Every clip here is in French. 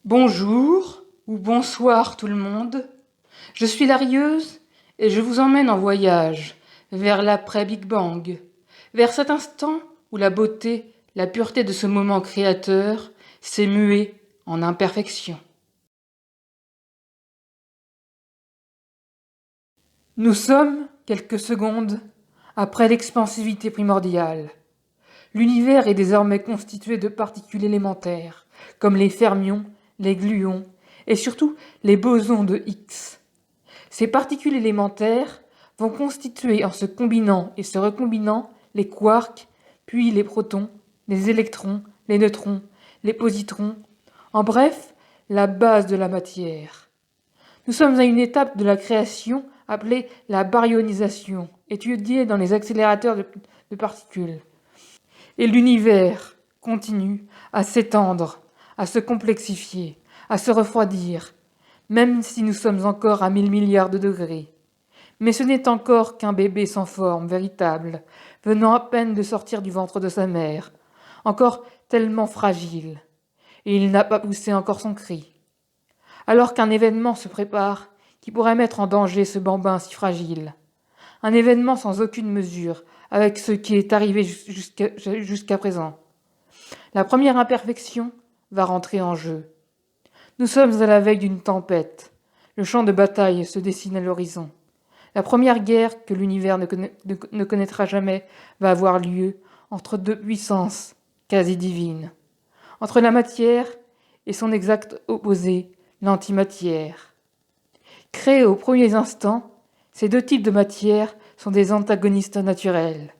Bonjour ou bonsoir tout le monde, je suis Larieuse et je vous emmène en voyage vers l'après-Big Bang, vers cet instant où la beauté, la pureté de ce moment créateur s'est muée en imperfection. Nous sommes quelques secondes après l'expansivité primordiale. L'univers est désormais constitué de particules élémentaires, comme les fermions, les gluons et surtout les bosons de Higgs. Ces particules élémentaires vont constituer en se combinant et se recombinant les quarks, puis les protons, les électrons, les neutrons, les positrons, en bref, la base de la matière. Nous sommes à une étape de la création appelée la baryonisation, étudiée dans les accélérateurs de particules. Et l'univers continue à s'étendre, à se complexifier, à se refroidir, même si nous sommes encore à 1000 milliards de degrés. Mais ce n'est encore qu'un bébé sans forme véritable, venant à peine de sortir du ventre de sa mère, encore tellement fragile, et il n'a pas poussé encore son cri. Alors qu'un événement se prépare qui pourrait mettre en danger ce bambin si fragile. Un événement sans aucune mesure avec ce qui est arrivé jusqu'à présent. La première imperfection va rentrer en jeu. Nous sommes à la veille d'une tempête. Le champ de bataille se dessine à l'horizon. La première guerre que l'univers ne connaîtra jamais va avoir lieu entre deux puissances quasi divines. Entre la matière et son exact opposé, l'antimatière. Créés aux premiers instants, ces deux types de matière sont des antagonistes naturels.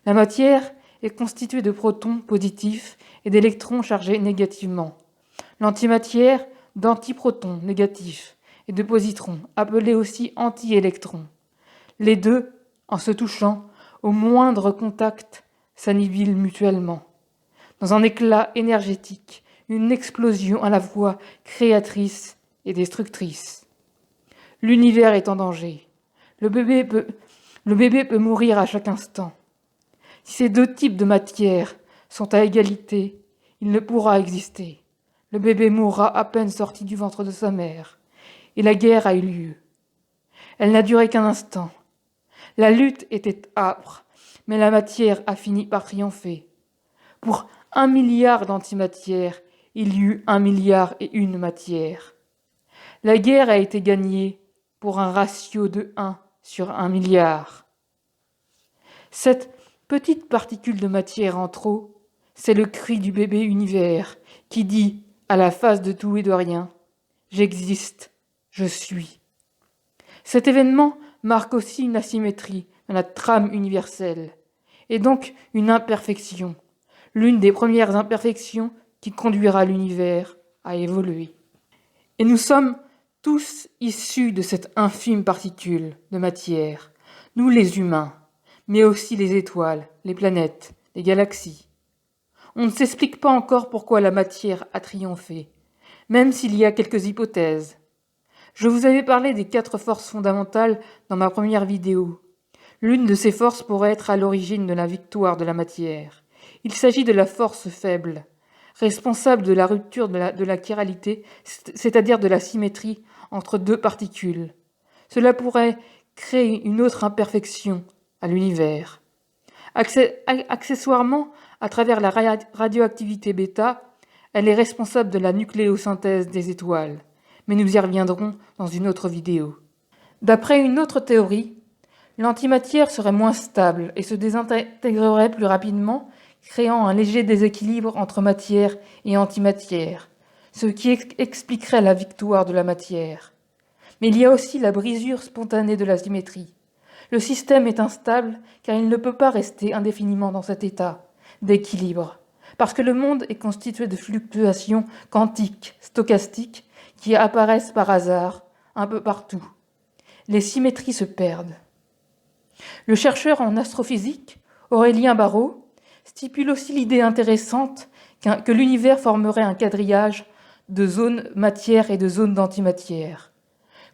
La matière est constituée de protons positifs et d'électrons chargés négativement. L'antimatière d'antiprotons négatifs et de positrons, appelés aussi anti-électrons. Les deux, en se touchant, au moindre contact, s'annihilent mutuellement. Dans un éclat énergétique, une explosion à la fois créatrice et destructrice. L'univers est en danger. Le bébé peut mourir à chaque instant. Si ces deux types de matière sont à égalité, il ne pourra exister. Le bébé mourra à peine sorti du ventre de sa mère. Et la guerre a eu lieu. Elle n'a duré qu'un instant. La lutte était âpre, mais la matière a fini par triompher. Pour 1 milliard d'antimatières, il y eut 1 milliard et une matières. La guerre a été gagnée pour un ratio de 1 sur 1 milliard. Cette petite particule de matière en trop, c'est le cri du bébé univers qui dit à la face de tout et de rien, j'existe, je suis. Cet événement marque aussi une asymétrie dans la trame universelle, et donc une imperfection, l'une des premières imperfections qui conduira l'univers à évoluer. Et nous sommes tous issus de cette infime particule de matière, nous les humains, mais aussi les étoiles, les planètes, les galaxies. On ne s'explique pas encore pourquoi la matière a triomphé, même s'il y a quelques hypothèses. Je vous avais parlé des 4 forces fondamentales dans ma première vidéo. L'une de ces forces pourrait être à l'origine de la victoire de la matière. Il s'agit de la force faible, responsable de la rupture de la chiralité, c'est-à-dire de la symétrie entre deux particules. Cela pourrait créer une autre imperfection à l'univers. Accessoirement, à travers la radioactivité bêta, elle est responsable de la nucléosynthèse des étoiles, mais nous y reviendrons dans une autre vidéo. D'après une autre théorie, l'antimatière serait moins stable et se désintégrerait plus rapidement, créant un léger déséquilibre entre matière et antimatière, ce qui expliquerait la victoire de la matière. Mais il y a aussi la brisure spontanée de la symétrie. Le système est instable car il ne peut pas rester indéfiniment dans cet état d'équilibre, parce que le monde est constitué de fluctuations quantiques, stochastiques, qui apparaissent par hasard, un peu partout. Les symétries se perdent. Le chercheur en astrophysique, Aurélien Barraud, stipule aussi l'idée intéressante que l'univers formerait un quadrillage de zones matière et de zones d'antimatière.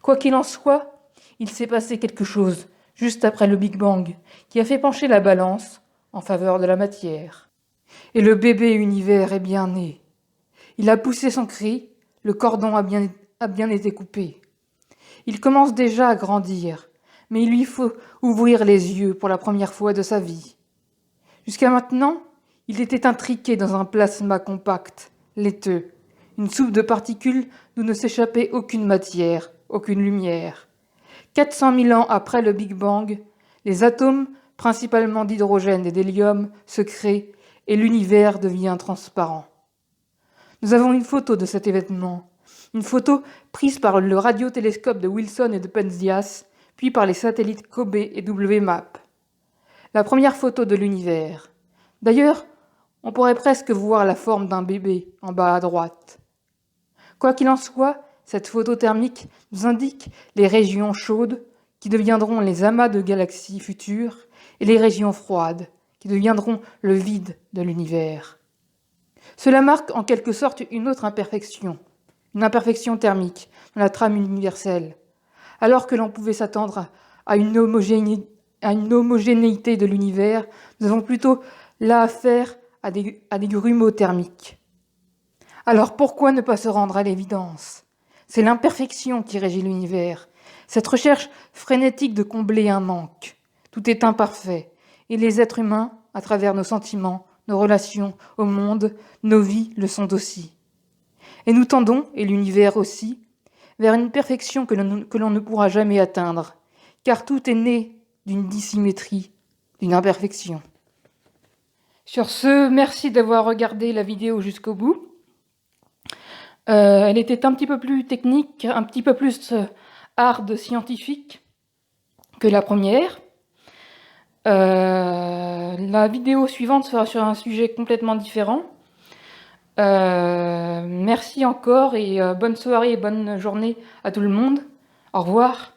Quoi qu'il en soit, il s'est passé quelque chose juste après le Big Bang qui a fait pencher la balance en faveur de la matière. Et le bébé univers est bien né. Il a poussé son cri, le cordon a bien été coupé. Il commence déjà à grandir, mais il lui faut ouvrir les yeux pour la première fois de sa vie. Jusqu'à maintenant, il était intriqué dans un plasma compact, laiteux, une soupe de particules d'où ne s'échappait aucune matière, aucune lumière. 400 000 ans après le Big Bang, les atomes, principalement d'hydrogène et d'hélium, se créent et l'univers devient transparent. Nous avons une photo de cet événement, une photo prise par le radiotélescope de Wilson et de Penzias, puis par les satellites COBE et WMAP. La première photo de l'univers. D'ailleurs, on pourrait presque voir la forme d'un bébé en bas à droite. Quoi qu'il en soit, cette photo thermique nous indique les régions chaudes qui deviendront les amas de galaxies futures et les régions froides qui deviendront le vide de l'univers. Cela marque en quelque sorte une autre imperfection, une imperfection thermique dans la trame universelle, alors que l'on pouvait s'attendre à une homogénéité de l'univers, nous avons plutôt là affaire à des grumeaux thermiques. Alors pourquoi ne pas se rendre à l'évidence? C'est l'imperfection qui régit l'univers, cette recherche frénétique de combler un manque. Tout est imparfait, et les êtres humains, à travers nos sentiments, nos relations au monde, nos vies le sont aussi. Et nous tendons, et l'univers aussi, vers une perfection que l'on ne pourra jamais atteindre, car tout est né d'une dissymétrie, d'une imperfection. Sur ce, merci d'avoir regardé la vidéo jusqu'au bout. Elle était un petit peu plus technique, un petit peu plus hard scientifique que la première. La vidéo suivante sera sur un sujet complètement différent. Merci encore et bonne soirée et bonne journée à tout le monde. Au revoir.